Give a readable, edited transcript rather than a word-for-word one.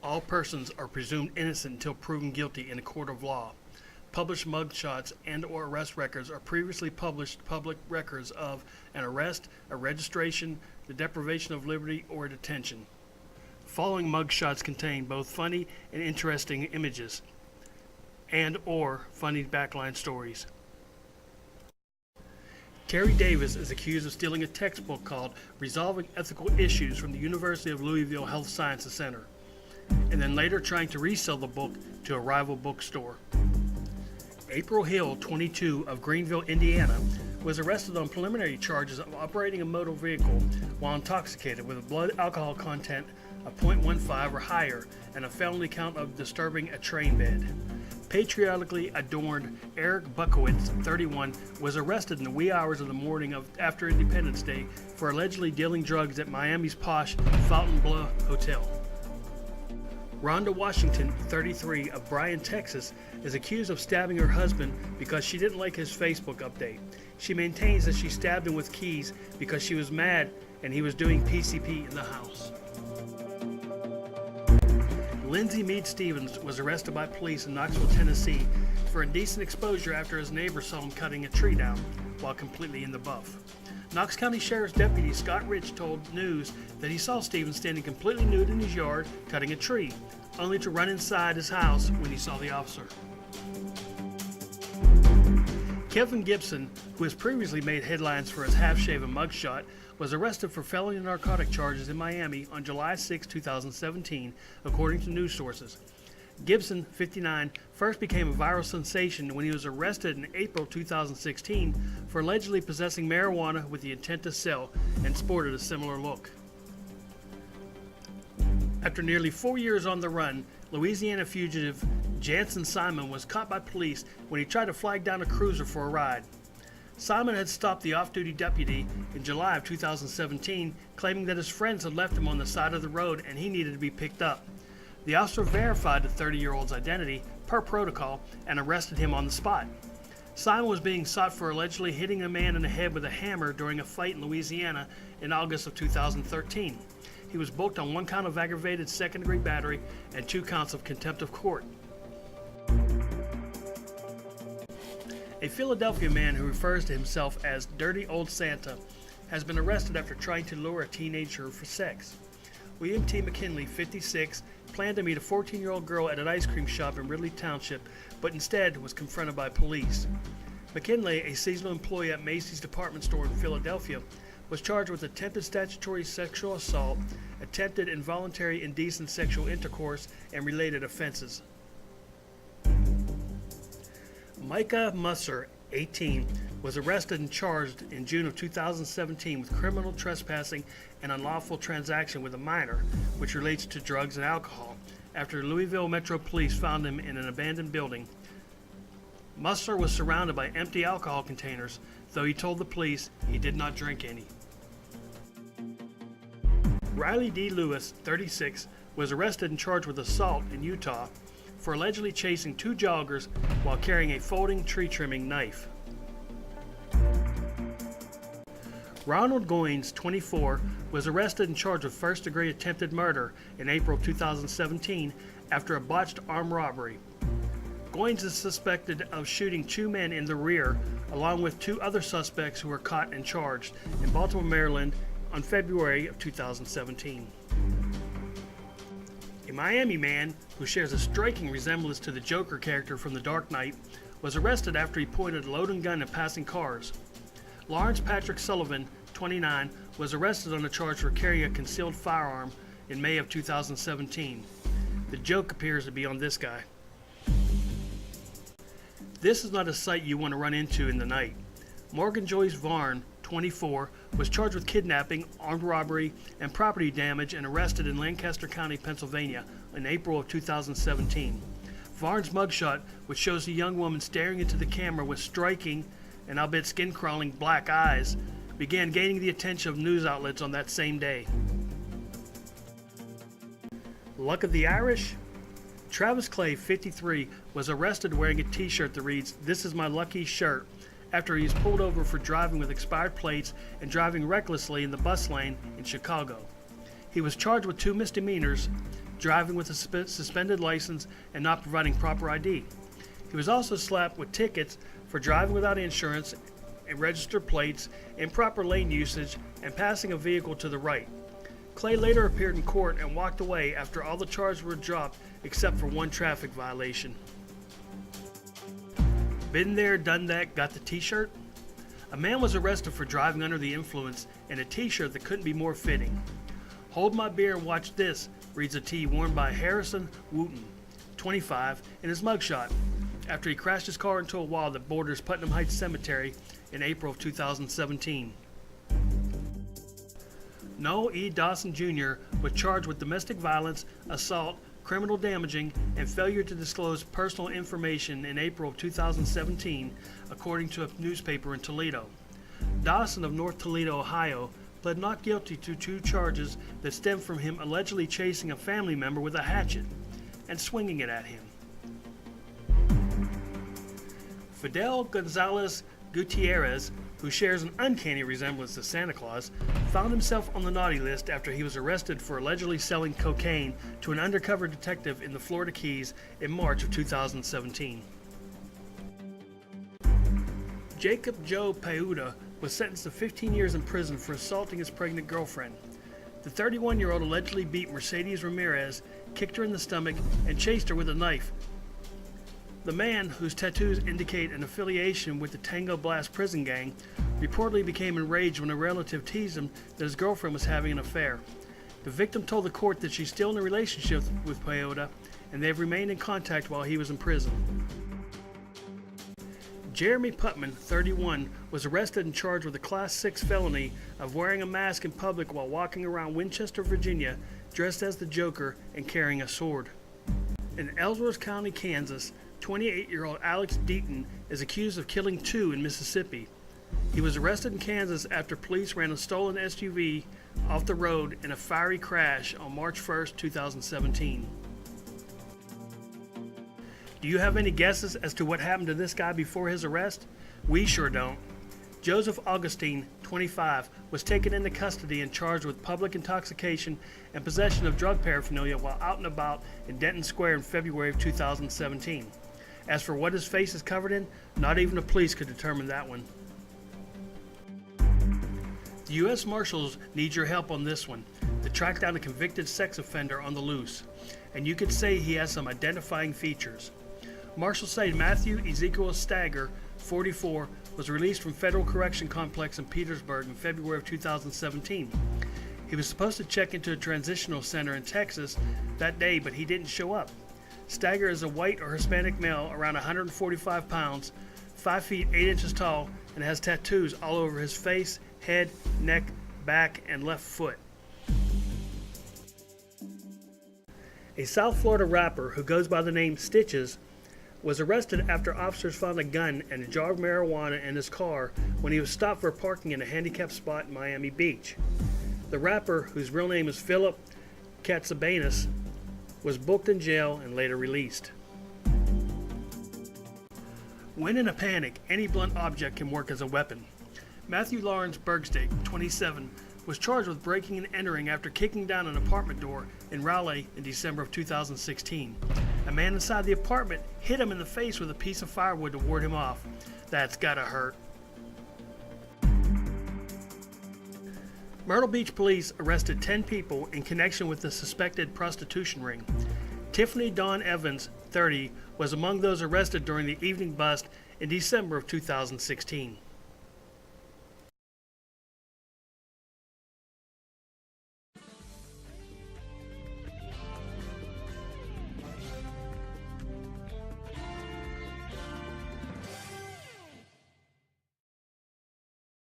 All persons are presumed innocent until proven guilty in a court of law. Published mugshots and/or arrest records are previously published public records of an arrest, a registration, the deprivation of liberty, or a detention. Following mugshots contain both funny and interesting images and/or funny backline stories. Terry Davis is accused of stealing a textbook called Resolving Ethical Issues from the University of Louisville Health Sciences Center, and then later trying to resell the book to a rival bookstore. April Hill, 22, of Greenville, Indiana, was arrested on preliminary charges of operating a motor vehicle while intoxicated with a blood alcohol content of 0.15 or higher and a felony count of disturbing a train bed. Patriotically adorned Eric Buckowitz, 31, was arrested in the wee hours of the morning after Independence Day for allegedly dealing drugs at Miami's posh Fontainebleau Hotel. Rhonda Washington, 33, of Bryan, Texas, is accused of stabbing her husband because she didn't like his Facebook update. She maintains that she stabbed him with keys because she was mad and he was doing PCP in the house. Lindsay Meade Stevens was arrested by police in Knoxville, Tennessee for indecent exposure after his neighbor saw him cutting a tree down while completely in the buff. Knox County Sheriff's Deputy Scott Rich told News that he saw Stevens standing completely nude in his yard cutting a tree, only to run inside his house when he saw the officer. Kevin Gibson, who has previously made headlines for his half-shaven mugshot, was arrested for felony narcotic charges in Miami on July 6, 2017, according to news sources. Gibson, 59, first became a viral sensation when he was arrested in April 2016 for allegedly possessing marijuana with the intent to sell and sported a similar look. After nearly 4 years on the run, Louisiana fugitive Jansen Simon was caught by police when he tried to flag down a cruiser for a ride. Simon had stopped the off-duty deputy in July of 2017, claiming that his friends had left him on the side of the road and he needed to be picked up. The officer verified the 30-year-old's identity per protocol and arrested him on the spot. Simon was being sought for allegedly hitting a man in the head with a hammer during a fight in Louisiana in August of 2013. He was booked on 1 count of aggravated second-degree battery and 2 counts of contempt of court. A Philadelphia man who refers to himself as Dirty Old Santa has been arrested after trying to lure a teenager for sex. William T. McKinley, 56, planned to meet a 14-year-old girl at an ice cream shop in Ridley Township, but instead was confronted by police. McKinley, a seasonal employee at Macy's department store in Philadelphia, was charged with attempted statutory sexual assault, attempted involuntary indecent sexual intercourse, and related offenses. Micah Musser, 18, was arrested and charged in June of 2017 with criminal trespassing and unlawful transaction with a minor, which relates to drugs and alcohol, after Louisville Metro Police found him in an abandoned building. Musser was surrounded by empty alcohol containers, though he told the police he did not drink any. Riley D. Lewis, 36, was arrested and charged with assault in Utah for allegedly chasing 2 joggers while carrying a folding tree trimming knife. Ronald Goines, 24, was arrested and charged with first-degree attempted murder in April 2017 after a botched armed robbery. Goines is suspected of shooting 2 men in the rear, along with 2 other suspects who were caught and charged in Baltimore, Maryland on February of 2017. A Miami man who shares a striking resemblance to the Joker character from The Dark Knight was arrested after he pointed a loaded gun at passing cars. Lawrence Patrick Sullivan, 29, was arrested on a charge for carrying a concealed firearm in May of 2017. The joke appears to be on this guy. This is not a sight you want to run into in the night. Morgan Joyce Varn, 24, was charged with kidnapping, armed robbery, and property damage and arrested in Lancaster County, Pennsylvania in April of 2017. Varn's mugshot, which shows a young woman staring into the camera with striking and albeit skin-crawling black eyes, began gaining the attention of news outlets on that same day. Luck of the Irish? Travis Clay, 53, was arrested wearing a t-shirt that reads, "This is my lucky shirt," after he was pulled over for driving with expired plates and driving recklessly in the bus lane in Chicago. He was charged with 2 misdemeanors, driving with a suspended license, and not providing proper ID. He was also slapped with tickets for driving without insurance and registered plates, improper lane usage, and passing a vehicle to the right. Clay later appeared in court and walked away after all the charges were dropped except for one traffic violation. Been there, done that, got the t-shirt? A man was arrested for driving under the influence in a t-shirt that couldn't be more fitting. "Hold my beer and watch this," reads a tee worn by Harrison Wooten, 25, in his mugshot, after he crashed his car into a wall that borders Putnam Heights Cemetery in April of 2017. Noel E. Dawson Jr. was charged with domestic violence, assault, criminal damaging, and failure to disclose personal information in April of 2017, according to a newspaper in Toledo. Dawson of North Toledo, Ohio, pled not guilty to 2 charges that stemmed from him allegedly chasing a family member with a hatchet and swinging it at him. Fidel Gonzalez Gutierrez, who shares an uncanny resemblance to Santa Claus, found himself on the naughty list after he was arrested for allegedly selling cocaine to an undercover detective in the Florida Keys in March of 2017. Jacob Joe Peuda was sentenced to 15 years in prison for assaulting his pregnant girlfriend. The 31-year-old allegedly beat Mercedes Ramirez, kicked her in the stomach, and chased her with a knife. The man, whose tattoos indicate an affiliation with the Tango Blast prison gang, reportedly became enraged when a relative teased him that his girlfriend was having an affair. The victim told the court that she's still in a relationship with Peuda, and they have remained in contact while he was in prison. Jeremy Putman, 31, was arrested and charged with a Class 6 felony of wearing a mask in public while walking around Winchester, Virginia, dressed as the Joker and carrying a sword. In Ellsworth County, Kansas, 28-year-old Alex Deaton is accused of killing 2 in Mississippi. He was arrested in Kansas after police ran a stolen SUV off the road in a fiery crash on March 1, 2017. Do you have any guesses as to what happened to this guy before his arrest? We sure don't. Joseph Augustine, 25, was taken into custody and charged with public intoxication and possession of drug paraphernalia while out and about in Denton Square in February of 2017. As for what his face is covered in, not even the police could determine that one. The U.S. Marshals need your help on this one to track down a convicted sex offender on the loose, and you could say he has some identifying features. Marshals say Matthew Ezekiel Stagger, 44, was released from Federal Correction Complex in Petersburg in February of 2017. He was supposed to check into a transitional center in Texas that day, but he didn't show up. Stagger is a white or Hispanic male around 145 pounds, 5 feet 8 inches tall, and has tattoos all over his face, head, neck, back, and left foot. A South Florida rapper who goes by the name Stitches was arrested after officers found a gun and a jar of marijuana in his car when he was stopped for parking in a handicapped spot in Miami Beach. The rapper, whose real name is Philip Katsabanis, was booked in jail and later released. When in a panic, any blunt object can work as a weapon. Matthew Lawrence Bergstad, 27, was charged with breaking and entering after kicking down an apartment door in Raleigh in December of 2016. A man inside the apartment hit him in the face with a piece of firewood to ward him off. That's gotta hurt. Myrtle Beach police arrested 10 people in connection with the suspected prostitution ring. Tiffany Dawn Evans, 30, was among those arrested during the evening bust in December of 2016.